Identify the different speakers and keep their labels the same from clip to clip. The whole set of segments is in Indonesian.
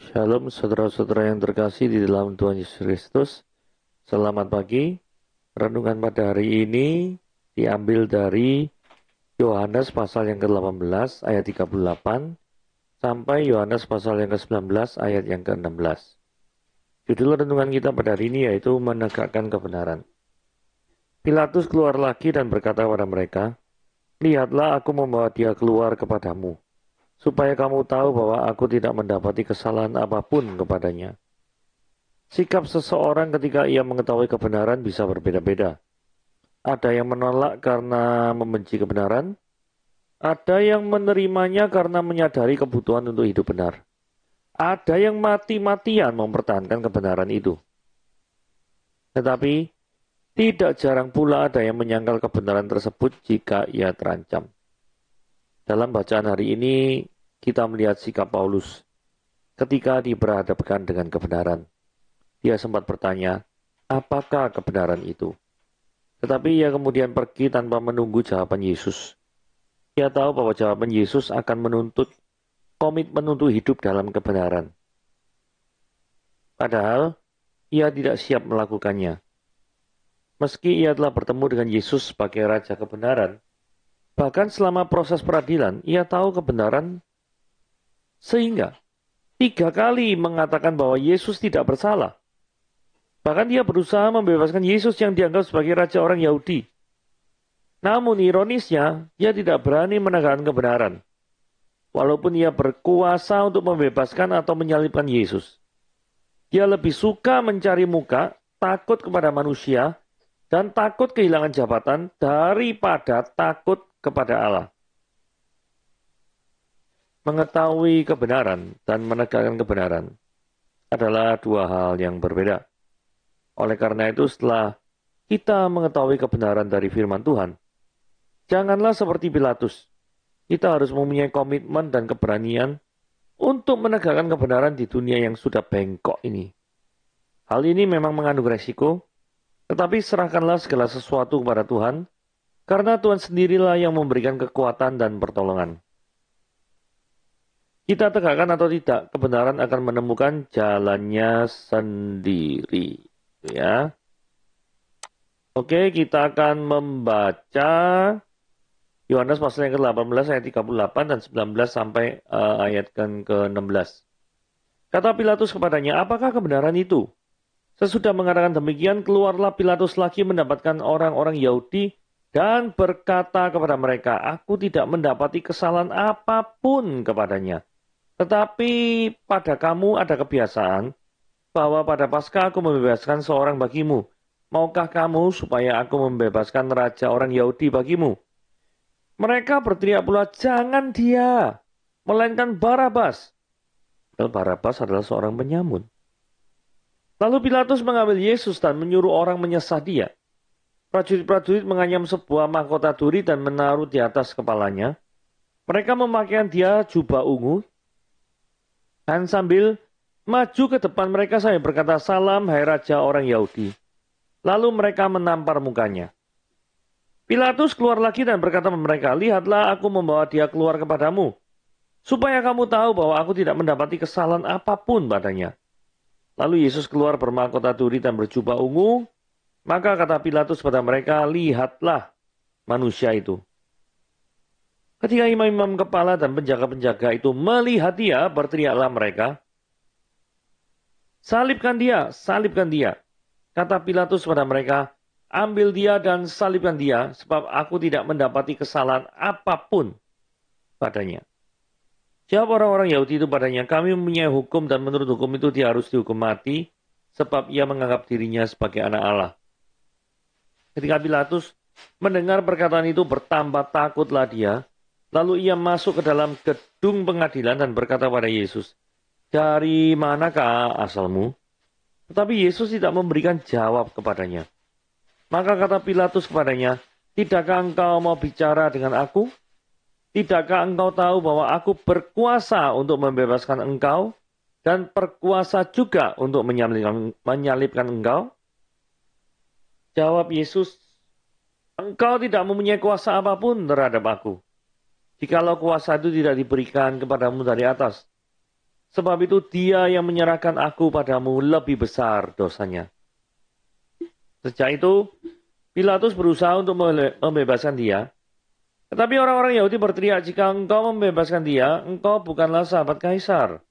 Speaker 1: Shalom saudara-saudara yang terkasih di dalam Tuhan Yesus Kristus. Selamat pagi. Renungan pada hari ini diambil dari Yohanes pasal yang ke-18 ayat 38 sampai Yohanes pasal yang ke-19 ayat yang ke-16. Judul renungan kita pada hari ini yaitu menegakkan kebenaran. Pilatus keluar lagi dan berkata kepada mereka, "Lihatlah, aku membawa dia keluar kepadamu, supaya kamu tahu bahwa aku tidak mendapati kesalahan apapun kepadanya." Sikap seseorang ketika ia mengetahui kebenaran bisa berbeda-beda. Ada yang menolak karena membenci kebenaran, ada yang menerimanya karena menyadari kebutuhan untuk hidup benar. Ada yang mati-matian mempertahankan kebenaran itu. Tetapi, tidak jarang pula ada yang menyangkal kebenaran tersebut jika ia terancam. Dalam bacaan hari ini, kita melihat sikap Paulus ketika diperhadapkan dengan kebenaran. Dia sempat bertanya, apakah kebenaran itu? Tetapi ia kemudian pergi tanpa menunggu jawaban Yesus. Ia tahu bahwa jawaban Yesus akan menuntut komitmen untuk hidup dalam kebenaran. Padahal, ia tidak siap melakukannya. Meski ia telah bertemu dengan Yesus sebagai Raja kebenaran, bahkan selama proses peradilan, ia tahu kebenaran sehingga 3 kali mengatakan bahwa Yesus tidak bersalah. Bahkan dia berusaha membebaskan Yesus yang dianggap sebagai raja orang Yahudi. Namun ironisnya, dia tidak berani menegakkan kebenaran. Walaupun ia berkuasa untuk membebaskan atau menyalibkan Yesus. Dia lebih suka mencari muka, takut kepada manusia, dan takut kehilangan jabatan daripada takut kepada Allah. Mengetahui kebenaran dan menegakkan kebenaran adalah 2 hal yang berbeda. Oleh karena itu, setelah kita mengetahui kebenaran dari firman Tuhan, janganlah seperti Pilatus. Kita harus mempunyai komitmen dan keberanian untuk menegakkan kebenaran di dunia yang sudah bengkok ini. Hal ini memang mengandung resiko, tetapi serahkanlah segala sesuatu kepada Tuhan, karena Tuhan sendirilah yang memberikan kekuatan dan pertolongan. Kita tegakkan atau tidak, kebenaran akan menemukan jalannya sendiri. Ya. Oke, kita akan membaca Yohanes pasal yang ke-18 ayat 38 dan 19 sampai ayat ke-16. Kata Pilatus kepadanya, apakah kebenaran itu? Sesudah mengatakan demikian, keluarlah Pilatus lagi mendapatkan orang-orang Yahudi dan berkata kepada mereka, aku tidak mendapati kesalahan apapun kepadanya. Tetapi pada kamu ada kebiasaan bahwa pada Paskah aku membebaskan seorang bagimu. Maukah kamu supaya aku membebaskan raja orang Yahudi bagimu? Mereka berteriak pula, jangan dia, melainkan Barabas. Barabas adalah seorang penyamun. Lalu Pilatus mengambil Yesus dan menyuruh orang menyesah dia. Prajurit-prajurit menganyam sebuah mahkota duri dan menaruh di atas kepalanya. Mereka memakaikan dia jubah ungu. Dan sambil maju ke depan mereka saya berkata, salam hai raja orang Yahudi. Lalu mereka menampar mukanya. Pilatus keluar lagi dan berkata kepada mereka, lihatlah aku membawa dia keluar kepadamu. Supaya kamu tahu bahwa aku tidak mendapati kesalahan apapun padanya. Lalu Yesus keluar bermahkota duri dan berjubah ungu. Maka kata Pilatus pada mereka, lihatlah manusia itu. Ketika imam-imam kepala dan penjaga-penjaga itu melihat dia, berteriaklah mereka, salibkan dia, salibkan dia. Kata Pilatus pada mereka, ambil dia dan salibkan dia, sebab aku tidak mendapati kesalahan apapun padanya. Jawab orang-orang Yahudi itu padanya, kami mempunyai hukum dan menurut hukum itu dia harus dihukum mati, sebab ia menganggap dirinya sebagai anak Allah. Ketika Pilatus mendengar perkataan itu, bertambah takutlah dia. Lalu ia masuk ke dalam gedung pengadilan dan berkata pada Yesus, dari manakah asalmu? Tetapi Yesus tidak memberikan jawab kepadanya. Maka kata Pilatus kepadanya, tidakkah engkau mau bicara dengan aku? Tidakkah engkau tahu bahwa aku berkuasa untuk membebaskan engkau dan berkuasa juga untuk menyalibkan engkau? Jawab Yesus, engkau tidak mempunyai kuasa apapun terhadap aku. Jikalau kuasa itu tidak diberikan kepadamu dari atas. Sebab itu dia yang menyerahkan aku padamu lebih besar dosanya. Sejak itu, Pilatus berusaha untuk membebaskan dia. Tetapi orang-orang Yahudi berteriak, jika engkau membebaskan dia, engkau bukanlah sahabat Kaisar.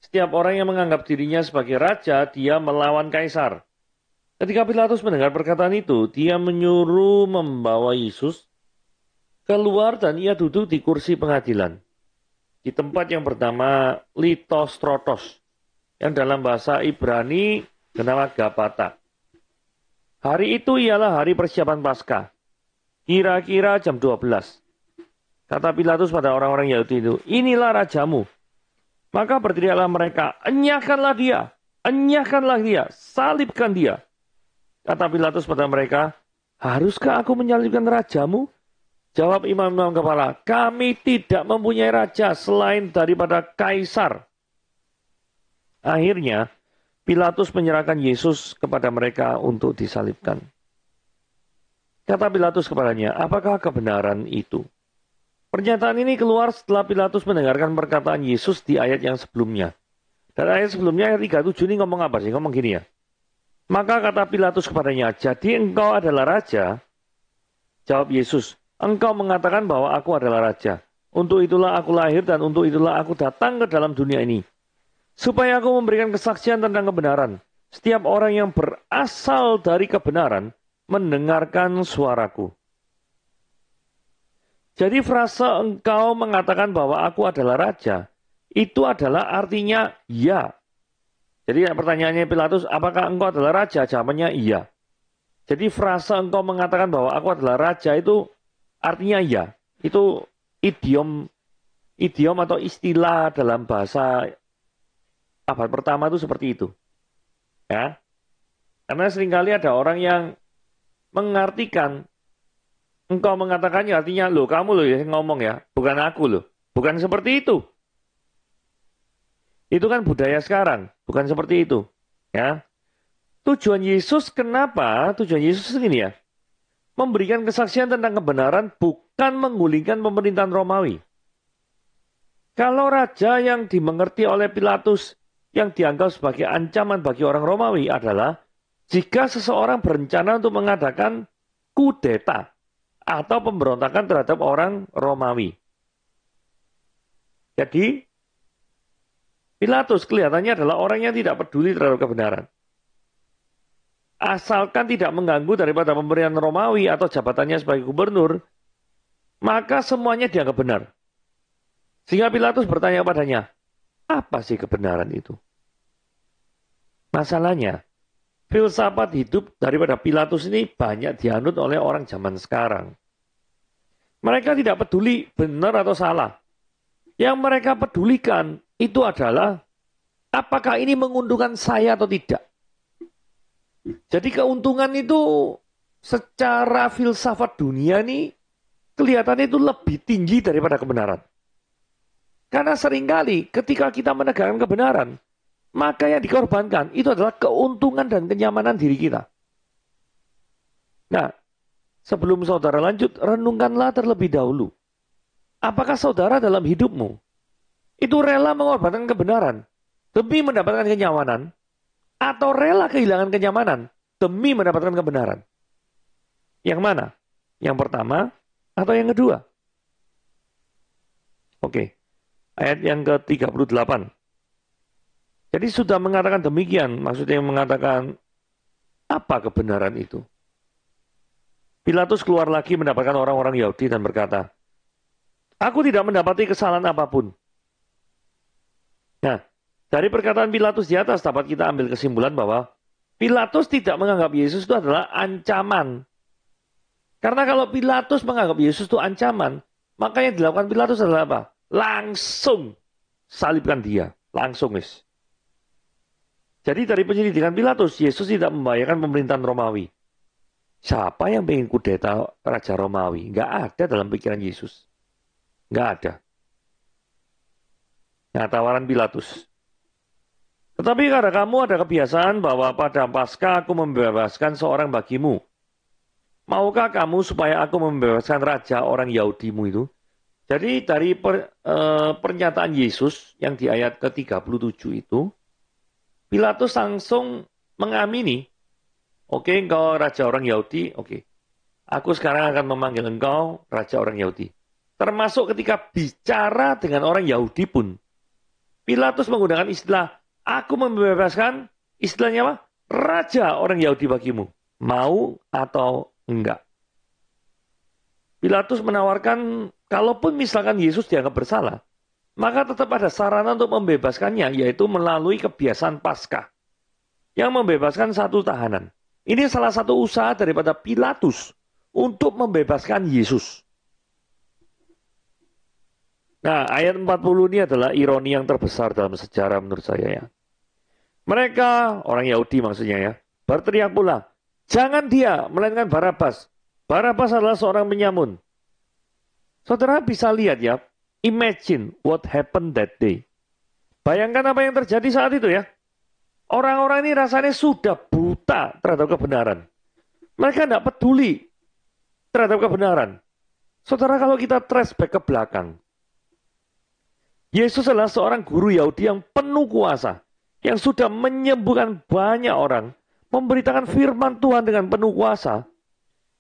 Speaker 1: Setiap orang yang menganggap dirinya sebagai raja, dia melawan Kaisar. Ketika Pilatus mendengar perkataan itu, dia menyuruh membawa Yesus keluar dan ia duduk di kursi pengadilan. Di tempat yang bernama Litostrotos, yang dalam bahasa Ibrani bernama Gabata. Hari itu ialah hari persiapan Paskah. Kira-kira jam 12. Kata Pilatus pada orang-orang Yahudi itu, inilah rajamu. Maka berteriaklah mereka, enyahkanlah dia, salibkan dia. Kata Pilatus pada mereka, haruskah aku menyalibkan rajamu? Jawab imam-imam kepala, kami tidak mempunyai raja selain daripada Kaisar. Akhirnya, Pilatus menyerahkan Yesus kepada mereka untuk disalibkan. Kata Pilatus kepadanya, apakah kebenaran itu? Pernyataan ini keluar setelah Pilatus mendengarkan perkataan Yesus di ayat yang sebelumnya. Dan ayat sebelumnya, ayat 37 ini ngomong apa sih? Ngomong gini ya. Maka kata Pilatus kepadanya, jadi engkau adalah raja? Jawab Yesus, engkau mengatakan bahwa aku adalah raja. Untuk itulah aku lahir dan untuk itulah aku datang ke dalam dunia ini. Supaya aku memberikan kesaksian tentang kebenaran. Setiap orang yang berasal dari kebenaran mendengarkan suaraku. Jadi frase engkau mengatakan bahwa aku adalah raja, itu adalah artinya ya. Jadi pertanyaannya Pilatus, apakah engkau adalah raja? Jawabannya iya. Jadi frase engkau mengatakan bahwa aku adalah raja itu artinya ya. Itu idiom atau istilah dalam bahasa abad pertama itu seperti itu. Ya. Karena seringkali ada orang yang mengartikan engkau mengatakannya artinya loh kamu loh yang ngomong ya, bukan aku loh. Bukan seperti itu. Itu kan budaya sekarang, bukan seperti itu. Ya. Tujuan Yesus kenapa? Tujuan Yesus ini ya. Memberikan kesaksian tentang kebenaran bukan menggulingkan pemerintahan Romawi. Kalau raja yang dimengerti oleh Pilatus yang dianggap sebagai ancaman bagi orang Romawi adalah jika seseorang berencana untuk mengadakan kudeta atau pemberontakan terhadap orang Romawi. Jadi, Pilatus kelihatannya adalah orang yang tidak peduli terhadap kebenaran. Asalkan tidak mengganggu daripada pemerintahan Romawi atau jabatannya sebagai gubernur, maka semuanya dianggap benar. Sehingga Pilatus bertanya padanya, apa sih kebenaran itu? Masalahnya, filsafat hidup daripada Pilatus ini banyak dianut oleh orang zaman sekarang. Mereka tidak peduli benar atau salah. Yang mereka pedulikan itu adalah apakah ini menguntungkan saya atau tidak. Jadi keuntungan itu secara filsafat dunia ini kelihatannya itu lebih tinggi daripada kebenaran. Karena seringkali ketika kita menegakkan kebenaran, maka yang dikorbankan itu adalah keuntungan dan kenyamanan diri kita. Nah, sebelum saudara lanjut, renungkanlah terlebih dahulu. Apakah saudara dalam hidupmu itu rela mengorbankan kebenaran demi mendapatkan kenyamanan, atau rela kehilangan kenyamanan demi mendapatkan kebenaran? Yang mana? Yang pertama atau yang kedua? Oke, ayat yang ke-38. Jadi sudah mengatakan demikian, maksudnya mengatakan apa kebenaran itu? Pilatus keluar lagi mendapatkan orang-orang Yahudi dan berkata, aku tidak mendapati kesalahan apapun. Nah, dari perkataan Pilatus di atas dapat kita ambil kesimpulan bahwa Pilatus tidak menganggap Yesus itu adalah ancaman. Karena kalau Pilatus menganggap Yesus itu ancaman, maka yang dilakukan Pilatus adalah apa? Langsung salibkan dia. Langsung, guys. Jadi dari penyelidikan Pilatus, Yesus tidak membahayakan pemerintahan Romawi. Siapa yang ingin kudeta Raja Romawi? Nggak ada dalam pikiran Yesus. Nggak ada. Nah, tawaran Pilatus. Tetapi karena kamu ada kebiasaan bahwa pada Paskah aku membebaskan seorang bagimu. Maukah kamu supaya aku membebaskan raja orang Yahudimu itu? Jadi dari pernyataan Yesus yang di ayat ke-37 itu, Pilatus langsung mengamini, oke, engkau raja orang Yahudi, oke. Aku sekarang akan memanggil engkau raja orang Yahudi. Termasuk ketika bicara dengan orang Yahudi pun, Pilatus menggunakan istilah, aku membebaskan, istilahnya apa? Raja orang Yahudi bagimu. Mau atau enggak. Pilatus menawarkan, kalaupun misalkan Yesus dianggap bersalah, maka tetap ada sarana untuk membebaskannya, yaitu melalui kebiasaan Paskah, yang membebaskan satu tahanan. Ini salah satu usaha daripada Pilatus untuk membebaskan Yesus. Nah, ayat 40 ini adalah ironi yang terbesar dalam sejarah menurut saya ya. Mereka, orang Yahudi maksudnya ya, berteriak pula, jangan dia, melainkan Barabas. Barabas adalah seorang penyamun. Saudara bisa lihat ya, imagine what happened that day. Bayangkan apa yang terjadi saat itu ya. Orang-orang ini rasanya sudah buta terhadap kebenaran. Mereka tidak peduli terhadap kebenaran. Saudara, kalau kita trace back ke belakang, Yesus adalah seorang guru Yahudi yang penuh kuasa, yang sudah menyembuhkan banyak orang, memberitakan firman Tuhan dengan penuh kuasa.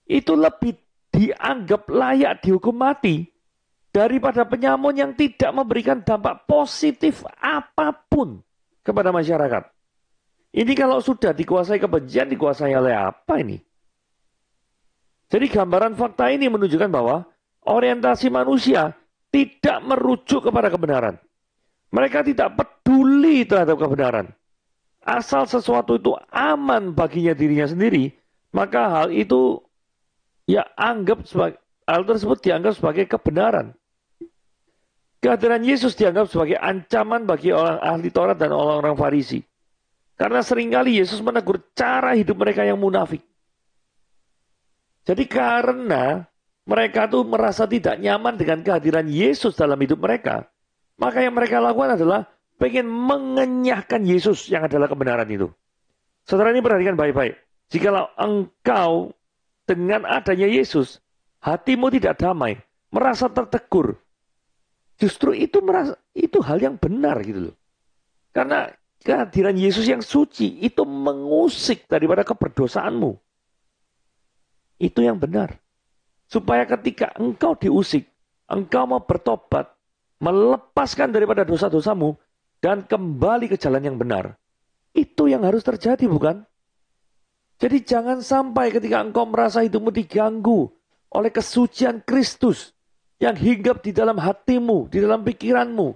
Speaker 1: Itu lebih dianggap layak dihukum mati daripada penyamun yang tidak memberikan dampak positif apapun kepada masyarakat. Ini kalau sudah dikuasai kebencian, dikuasai oleh apa ini? Jadi gambaran fakta ini menunjukkan bahwa orientasi manusia tidak merujuk kepada kebenaran. Mereka tidak peduli terhadap kebenaran. Asal sesuatu itu aman baginya dirinya sendiri, maka hal itu ya hal tersebut dianggap sebagai kebenaran. Kehadiran Yesus dianggap sebagai ancaman bagi orang ahli Taurat dan orang-orang Farisi. Karena seringkali Yesus menegur cara hidup mereka yang munafik. Jadi karena mereka tuh merasa tidak nyaman dengan kehadiran Yesus dalam hidup mereka, maka yang mereka lakukan adalah pengen mengenyahkan Yesus yang adalah kebenaran itu. Saudara ini perhatikan baik-baik. Jikalau engkau dengan adanya Yesus, hatimu tidak damai, merasa tertegur, justru itu hal yang benar gitu loh. Karena kehadiran Yesus yang suci itu mengusik daripada keberdosaanmu. Itu yang benar. Supaya ketika engkau diusik, engkau mau bertobat, melepaskan daripada dosa-dosamu, dan kembali ke jalan yang benar. Itu yang harus terjadi, bukan? Jadi jangan sampai ketika engkau merasa hidupmu diganggu oleh kesucian Kristus yang hinggap di dalam hatimu, di dalam pikiranmu.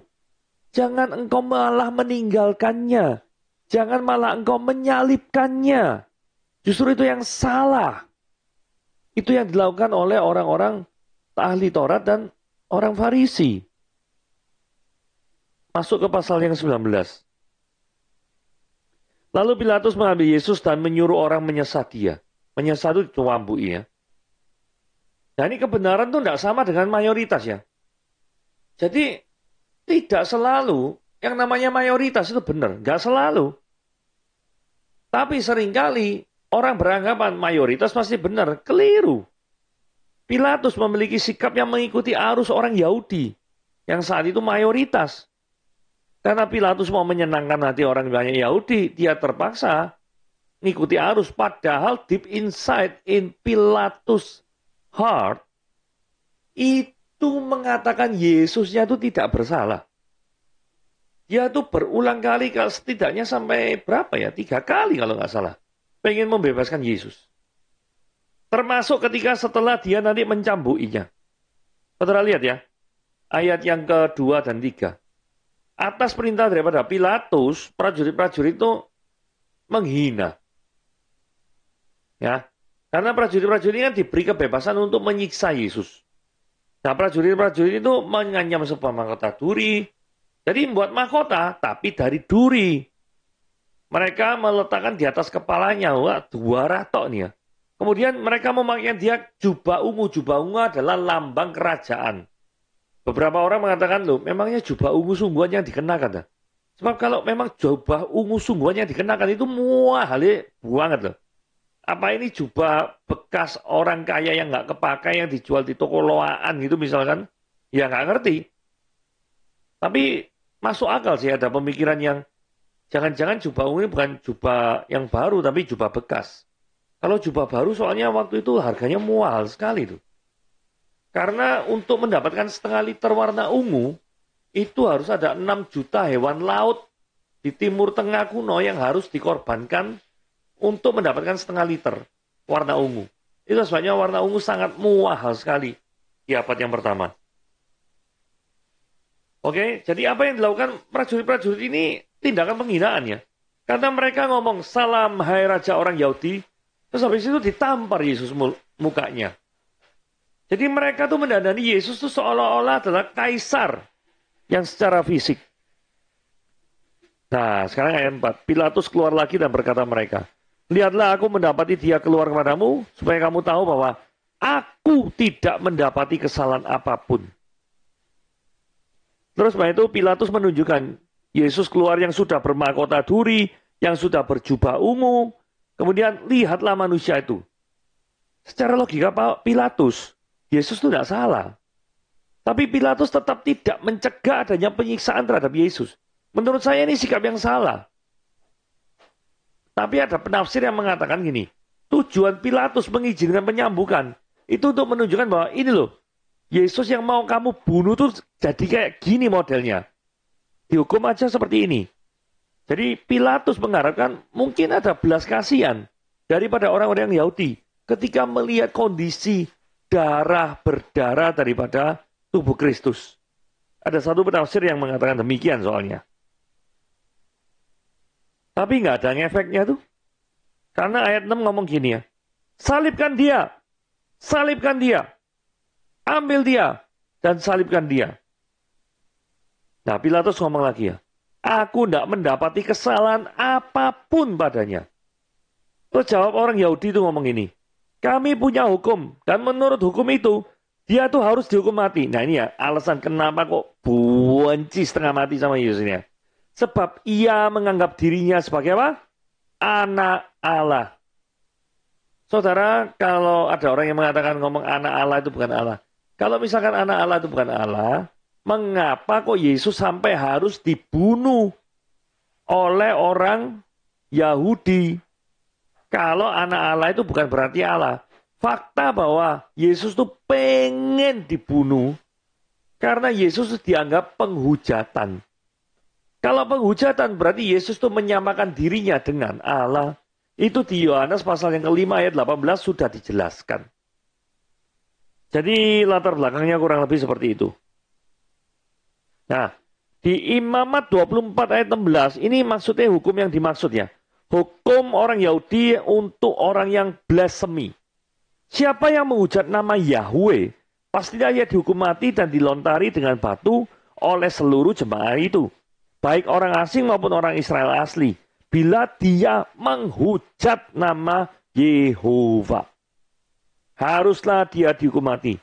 Speaker 1: Jangan engkau malah meninggalkannya. Jangan malah engkau menyalibkannya. Justru itu yang salah. Itu yang dilakukan oleh orang-orang ahli Taurat dan orang Farisi. Masuk ke pasal yang 19. Lalu Pilatus mengambil Yesus dan menyuruh orang menyesat dia. Menyesat itu dicambui ya. Nah ini kebenaran itu tidak sama dengan mayoritas ya. Jadi tidak selalu yang namanya mayoritas itu benar. Nggak selalu. Tapi seringkali orang beranggapan mayoritas pasti benar. Keliru. Pilatus memiliki sikap yang mengikuti arus orang Yahudi. Yang saat itu mayoritas. Karena Pilatus mau menyenangkan hati orang banyak Yahudi, dia terpaksa mengikuti arus. Padahal deep inside in Pilatus' heart, itu mengatakan Yesusnya itu tidak bersalah. Dia itu berulang kali, setidaknya sampai berapa ya? 3 kali kalau nggak salah. Pengen membebaskan Yesus. Termasuk ketika setelah dia nanti mencambukinya. Saudara lihat ya, ayat yang kedua dan 3. Atas perintah daripada Pilatus, prajurit-prajurit itu menghina. Ya, karena prajurit-prajurit ini kan diberi kebebasan untuk menyiksa Yesus. Nah, prajurit-prajurit itu menganyam sebuah mahkota duri. Jadi membuat mahkota, tapi dari duri. Mereka meletakkan di atas kepalanya. Wah, 2 ratok nih ya. Kemudian mereka memakaikan dia jubah ungu. Jubah ungu adalah lambang kerajaan. Beberapa orang mengatakan, loh, memangnya jubah ungu sungguhan yang dikenakan. Loh. Sebab kalau memang jubah ungu sungguhan yang dikenakan itu halnya banget loh. Apa ini jubah bekas orang kaya yang nggak kepakai yang dijual di toko loaan gitu misalkan. Ya nggak ngerti. Tapi masuk akal sih ada pemikiran yang jangan-jangan jubah ungu ini bukan jubah yang baru, tapi jubah bekas. Kalau jubah baru soalnya waktu itu harganya mahal sekali tuh. Karena untuk mendapatkan setengah liter warna ungu, itu harus ada 6 juta hewan laut di Timur Tengah kuno yang harus dikorbankan untuk mendapatkan setengah liter warna ungu. Itu sebabnya warna ungu sangat mahal sekali di abad yang pertama. Oke, jadi apa yang dilakukan prajurit-prajurit ini tindakan penghinaan ya. Karena mereka ngomong, salam hai raja orang Yahudi, terus habis itu ditampar Yesus mukanya. Jadi mereka tuh mendandani Yesus tuh seolah-olah adalah kaisar yang secara fisik. Nah, sekarang ayat 4. Pilatus keluar lagi dan berkata mereka, lihatlah aku mendapati dia keluar kepadamu, supaya kamu tahu bahwa aku tidak mendapati kesalahan apapun. Terus setelah itu Pilatus menunjukkan Yesus keluar yang sudah bermahkota duri, yang sudah berjubah ungu. Kemudian lihatlah manusia itu. Secara logika Pak Pilatus, Yesus itu tidak salah. Tapi Pilatus tetap tidak mencegah adanya penyiksaan terhadap Yesus. Menurut saya ini sikap yang salah. Tapi ada penafsir yang mengatakan gini, tujuan Pilatus mengizinkan penyambukan itu untuk menunjukkan bahwa ini loh, Yesus yang mau kamu bunuh tuh jadi kayak gini modelnya. Dihukum aja seperti ini. Jadi Pilatus mengharapkan mungkin ada belas kasihan daripada orang-orang Yahudi ketika melihat kondisi darah berdarah daripada tubuh Kristus. Ada satu penafsir yang mengatakan demikian soalnya. Tapi nggak ada efeknya tuh. Karena ayat 6 ngomong gini ya. Salibkan dia. Salibkan dia. Ambil dia. Dan salibkan dia. Nah Pilatus ngomong lagi ya. Aku tidak mendapati kesalahan apapun padanya. Terus jawab orang Yahudi itu ngomong ini. Kami punya hukum. Dan menurut hukum itu, dia tuh harus dihukum mati. Nah ini ya alasan kenapa kok benci setengah mati sama Yesus ini ya. Sebab ia menganggap dirinya sebagai apa? Anak Allah. Saudara, kalau ada orang yang mengatakan ngomong anak Allah itu bukan Allah. Kalau misalkan anak Allah itu bukan Allah, mengapa kok Yesus sampai harus dibunuh oleh orang Yahudi? Kalau anak Allah itu bukan berarti Allah. Fakta bahwa Yesus itu pengen dibunuh karena Yesus dianggap penghujatan. Kalau penghujatan berarti Yesus itu menyamakan dirinya dengan Allah. Itu di Yohanes pasal yang kelima ayat 18 sudah dijelaskan. Jadi latar belakangnya kurang lebih seperti itu. Nah, di Imamat 24 ayat 16 ini maksudnya hukum yang dimaksud ya. Hukum orang Yahudi untuk orang yang blasphemy. Siapa yang menghujat nama Yahweh, pastinya ia dihukum mati dan dilontari dengan batu oleh seluruh jemaah itu. Baik orang asing maupun orang Israel asli. Bila dia menghujat nama Yehova. Haruslah dia dihukum mati.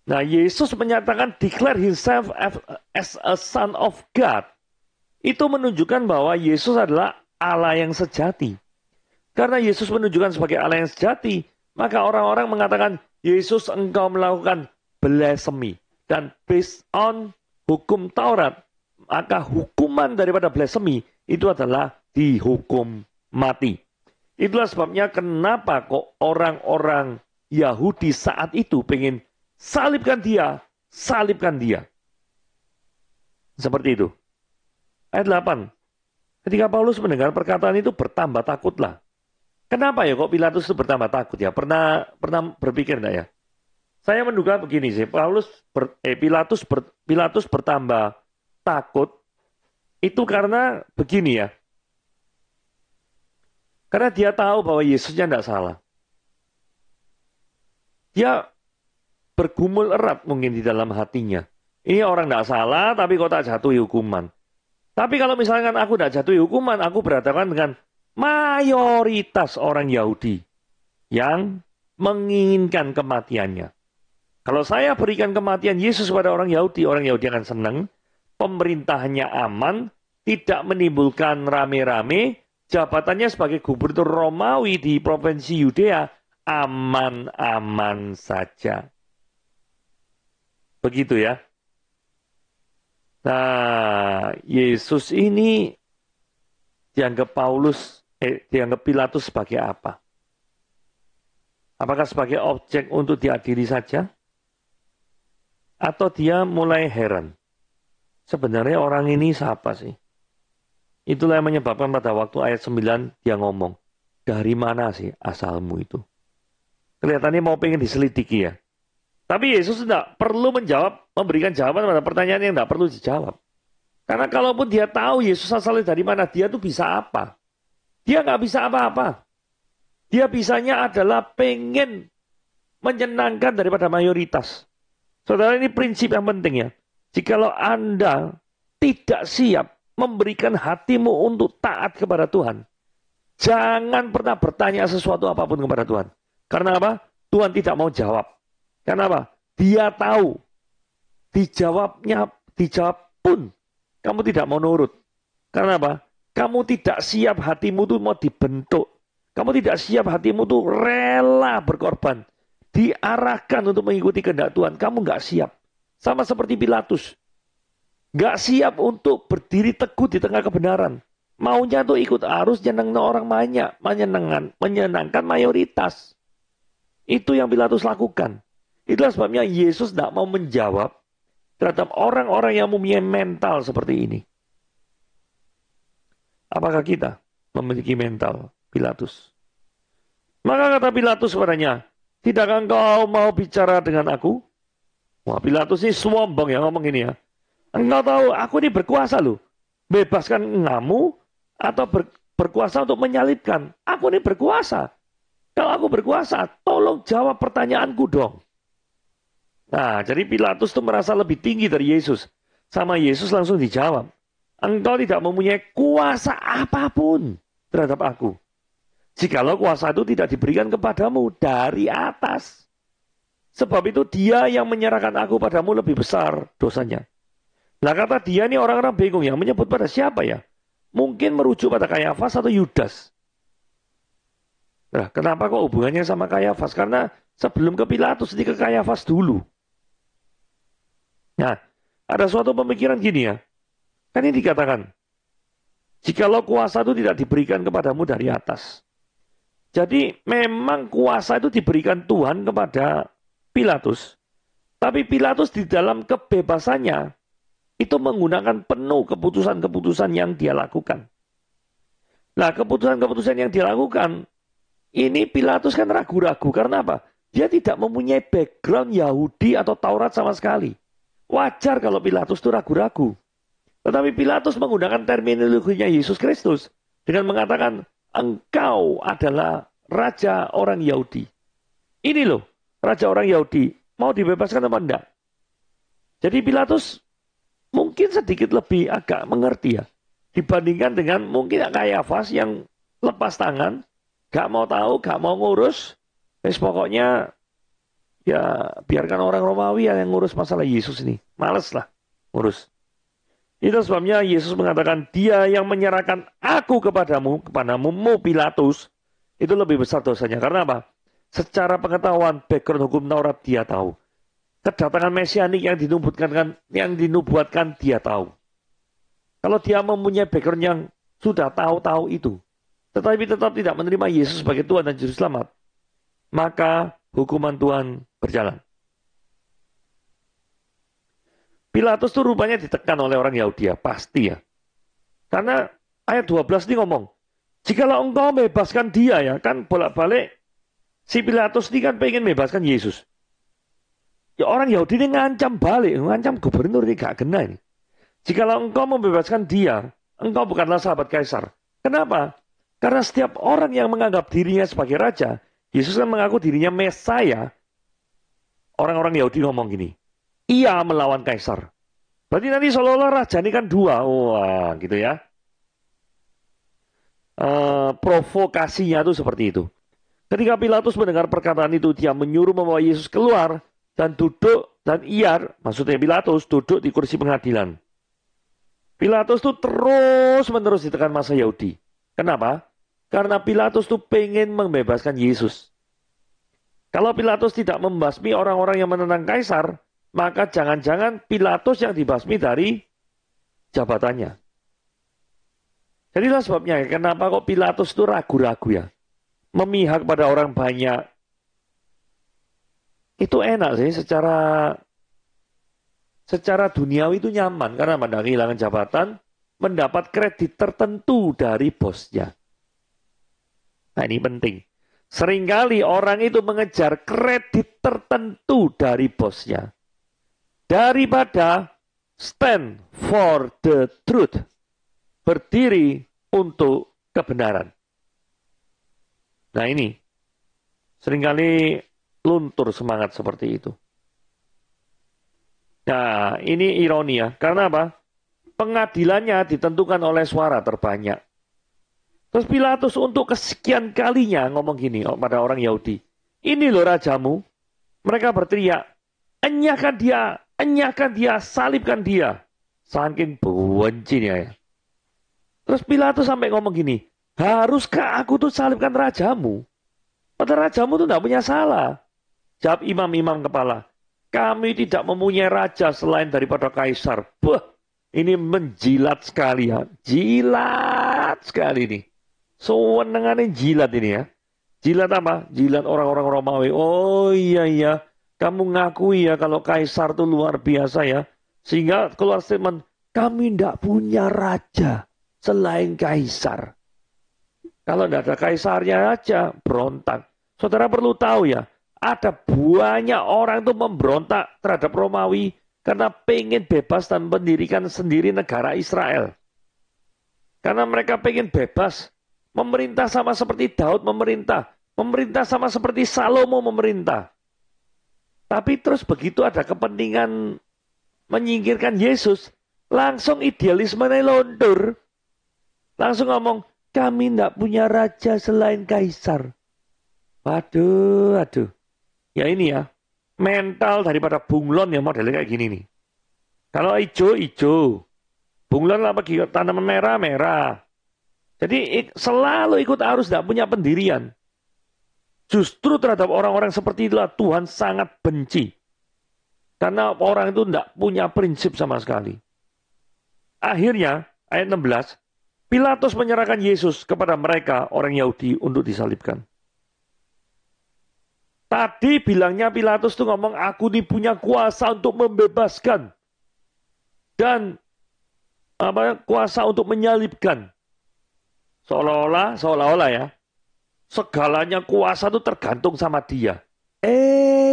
Speaker 1: Nah, Yesus menyatakan declare himself as a son of God. Itu menunjukkan bahwa Yesus adalah Allah yang sejati. Karena Yesus menunjukkan sebagai Allah yang sejati, maka orang-orang mengatakan, Yesus engkau melakukan blasphemy. Dan based on hukum Taurat, maka hukuman daripada blasphemy itu adalah dihukum mati. Itulah sebabnya kenapa kok orang-orang Yahudi saat itu pengen salibkan dia, salibkan dia. Seperti itu. Ayat 8. Ketika Paulus mendengar perkataan itu bertambah takutlah. Kenapa ya kok Pilatus itu bertambah takut ya? Pernah berpikir enggak ya? Saya menduga begini sih, Pilatus bertambah takut itu karena begini ya. Karena dia tahu bahwa Yesusnya tidak salah. Dia bergumul erat mungkin di dalam hatinya. Ini orang tidak salah, tapi kok tak jatuhi hukuman. Tapi kalau misalkan aku tidak jatuhi hukuman, aku berhadapan dengan mayoritas orang Yahudi yang menginginkan kematiannya. Kalau saya berikan kematian Yesus kepada orang Yahudi akan senang. Pemerintahnya aman, tidak menimbulkan rame-rame. Jabatannya sebagai gubernur Romawi di provinsi Yudea aman-aman saja. Begitu ya. Nah, Yesus ini dianggap Pilatus sebagai apa? Apakah sebagai objek untuk diadili saja? Atau dia mulai heran? Sebenarnya orang ini siapa sih? Itulah yang menyebabkan pada waktu ayat 9 dia ngomong, dari mana sih asalmu itu? Kelihatannya mau pengen diselidiki ya. Tapi Yesus tidak perlu memberikan jawaban pada pertanyaan yang tidak perlu dijawab. Karena kalaupun dia tahu Yesus asalnya dari mana, dia tuh bisa apa? Dia nggak bisa apa-apa. Dia bisanya adalah pengen menyenangkan daripada mayoritas. Saudara, ini prinsip yang penting ya. Jikalau Anda tidak siap memberikan hatimu untuk taat kepada Tuhan, jangan pernah bertanya sesuatu apapun kepada Tuhan. Karena apa? Tuhan tidak mau jawab. Karena apa? Dia tahu. Dijawab pun kamu tidak mau nurut. Karena apa? Kamu tidak siap, hatimu itu mau dibentuk. Kamu tidak siap, hatimu itu rela berkorban. Diarahkan untuk mengikuti kehendak Tuhan. Kamu nggak siap. Sama seperti Pilatus. Nggak siap untuk berdiri teguh di tengah kebenaran. Maunya tuh ikut arus, nyenengin orang banyak. Menyenangkan mayoritas. Itu yang Pilatus lakukan. Itulah sebabnya Yesus tidak mau menjawab terhadap orang-orang yang mempunyai mental seperti ini. Apakah kita memiliki mental Pilatus? Maka kata Pilatus kepadanya, tidakkah engkau mau bicara dengan aku? Wah, Pilatus ini sombong ya ngomong ini ya. Engkau tahu aku ini berkuasa loh. Bebaskan kamu atau berkuasa untuk menyalibkan. Aku ini berkuasa. Kalau aku berkuasa, tolong jawab pertanyaanku dong. Nah, jadi Pilatus itu merasa lebih tinggi dari Yesus. Sama Yesus langsung dijawab. Engkau tidak mempunyai kuasa apapun terhadap aku. Jikalau kuasa itu tidak diberikan kepadamu dari atas. Sebab itu dia yang menyerahkan aku padamu lebih besar dosanya. Nah, kata dia nih orang-orang bingung yang menyebut pada siapa ya? Mungkin merujuk pada Kayafas atau Yudas. Nah, kenapa kok hubungannya sama Kayafas? Karena sebelum ke Pilatus, ini ke Kayafas dulu. Nah, ada suatu pemikiran gini ya. Kan ini dikatakan, jikalau kuasa itu tidak diberikan kepadamu dari atas. Jadi memang kuasa itu diberikan Tuhan kepada Pilatus. Tapi Pilatus di dalam kebebasannya, itu menggunakan penuh keputusan-keputusan yang dia lakukan. Nah, keputusan-keputusan yang dia lakukan, ini Pilatus kan ragu-ragu. Karena apa? Dia tidak mempunyai background Yahudi atau Taurat sama sekali. Wajar kalau Pilatus itu ragu-ragu. Tetapi Pilatus menggunakan terminologinya Yesus Kristus dengan mengatakan, engkau adalah raja orang Yahudi. Ini loh, raja orang Yahudi. Mau dibebaskan apa enggak? Jadi Pilatus mungkin sedikit lebih agak mengerti ya. Dibandingkan dengan mungkin Kayafas yang lepas tangan, gak mau tahu, gak mau ngurus. Pokoknya ya biarkan orang Romawi yang ngurus masalah Yesus ini. Males lah ngurus. Itu sebabnya Yesus mengatakan, dia yang menyerahkan aku kepadamu Pilatus, itu lebih besar dosanya. Karena apa? Secara pengetahuan background hukum Taurat dia tahu. Kedatangan mesianik yang dinubuatkan dia tahu. Kalau dia mempunyai background yang sudah tahu itu, tetapi tetap tidak menerima Yesus sebagai Tuhan dan Juru Selamat, maka hukuman Tuhan berjalan. Pilatus itu rupanya ditekan oleh orang Yahudi ya, pasti ya. Karena ayat 12 ini ngomong, jikalau engkau membebaskan dia ya, kan bolak-balik si Pilatus ini kan pengen membebaskan Yesus. Ya orang Yahudi ini ngancam balik, ngancam gubernur ini gak kena ini. Jikalau engkau membebaskan dia, engkau bukanlah sahabat Kaisar. Kenapa? Karena setiap orang yang menganggap dirinya sebagai raja, Yesus kan mengaku dirinya Mesaya. Orang-orang Yahudi ngomong gini, ia melawan Kaisar. Berarti nanti seolah-olah raja ini kan dua. Wah, gitu ya. Provokasinya itu seperti itu. Ketika Pilatus mendengar perkataan itu, dia menyuruh membawa Yesus keluar dan duduk, dan maksudnya Pilatus duduk di kursi pengadilan. Pilatus itu terus-menerus ditekan masa Yahudi. Kenapa? Karena Pilatus itu pengen membebaskan Yesus. Kalau Pilatus tidak membasmi orang-orang yang menentang Kaisar, maka jangan-jangan Pilatus yang dibasmi dari jabatannya. Jadi itulah sebabnya, kenapa kok Pilatus itu ragu-ragu ya. Memihak pada orang banyak. Itu enak sih, secara duniawi itu nyaman. Karena pada kehilangan jabatan, mendapat kredit tertentu dari bosnya. Nah ini penting. Seringkali orang itu mengejar kredit tertentu dari bosnya. Daripada stand for the truth. Berdiri untuk kebenaran. Nah ini. Seringkali luntur semangat seperti itu. Nah ini ironi ya. Karena apa? Pengadilannya ditentukan oleh suara terbanyak. Terus Pilatus untuk kesekian kalinya ngomong gini pada orang Yahudi. Ini loh rajamu. Mereka berteriak. Enyahkan dia, salibkan dia. Saking bencinya ya. Terus Pilatus sampai ngomong gini. Haruskah aku tuh salibkan rajamu? Padahal rajamu tuh tidak punya salah. Jawab imam-imam kepala. Kami tidak mempunyai raja selain daripada kaisar. Wah, ini menjilat sekali ya. Jilat sekali nih. Sewenengannya jilat ini ya. Jilat apa? Jilat orang-orang Romawi. Oh iya. Kamu ngakui ya kalau kaisar itu luar biasa ya. Sehingga keluar statement. Kami tidak punya raja selain kaisar. Kalau tidak ada kaisarnya aja, berontak. Saudara perlu tahu ya. Ada banyak orang itu memberontak terhadap Romawi. Karena pengen bebas dan mendirikan sendiri negara Israel. Karena mereka pengen bebas. Memerintah sama seperti Daud memerintah. Memerintah sama seperti Salomo memerintah. Tapi terus begitu ada kepentingan menyingkirkan Yesus. Langsung idealismenya lontur. Langsung ngomong, kami tidak punya raja selain kaisar. Waduh. Ya ini ya. Mental daripada bunglon ya modelnya kayak gini nih. Kalau hijau. Bunglon apa gitu? Tanaman merah. Jadi selalu ikut arus, tidak punya pendirian. Justru terhadap orang-orang seperti itulah Tuhan sangat benci. Karena orang itu tidak punya prinsip sama sekali. Akhirnya, ayat 16, Pilatus menyerahkan Yesus kepada mereka, orang Yahudi, untuk disalibkan. Tadi bilangnya Pilatus tuh ngomong, aku ini punya kuasa untuk membebaskan. Dan kuasa untuk menyalibkan. Seolah-olah ya, segalanya kuasa itu tergantung sama dia.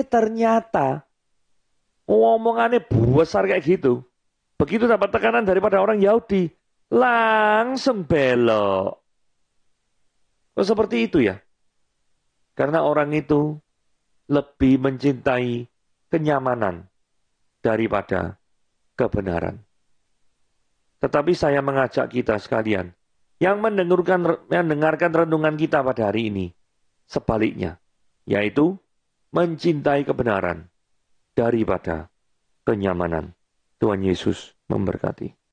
Speaker 1: Ternyata ngomongannya besar kayak gitu. Begitu dapat tekanan daripada orang Yahudi, langsung belok. Seperti itu ya. Karena orang itu lebih mencintai kenyamanan daripada kebenaran. Tetapi saya mengajak kita sekalian, yang mendengarkan renungan kita pada hari ini, sebaliknya, yaitu mencintai kebenaran daripada kenyamanan. Tuhan Yesus memberkati.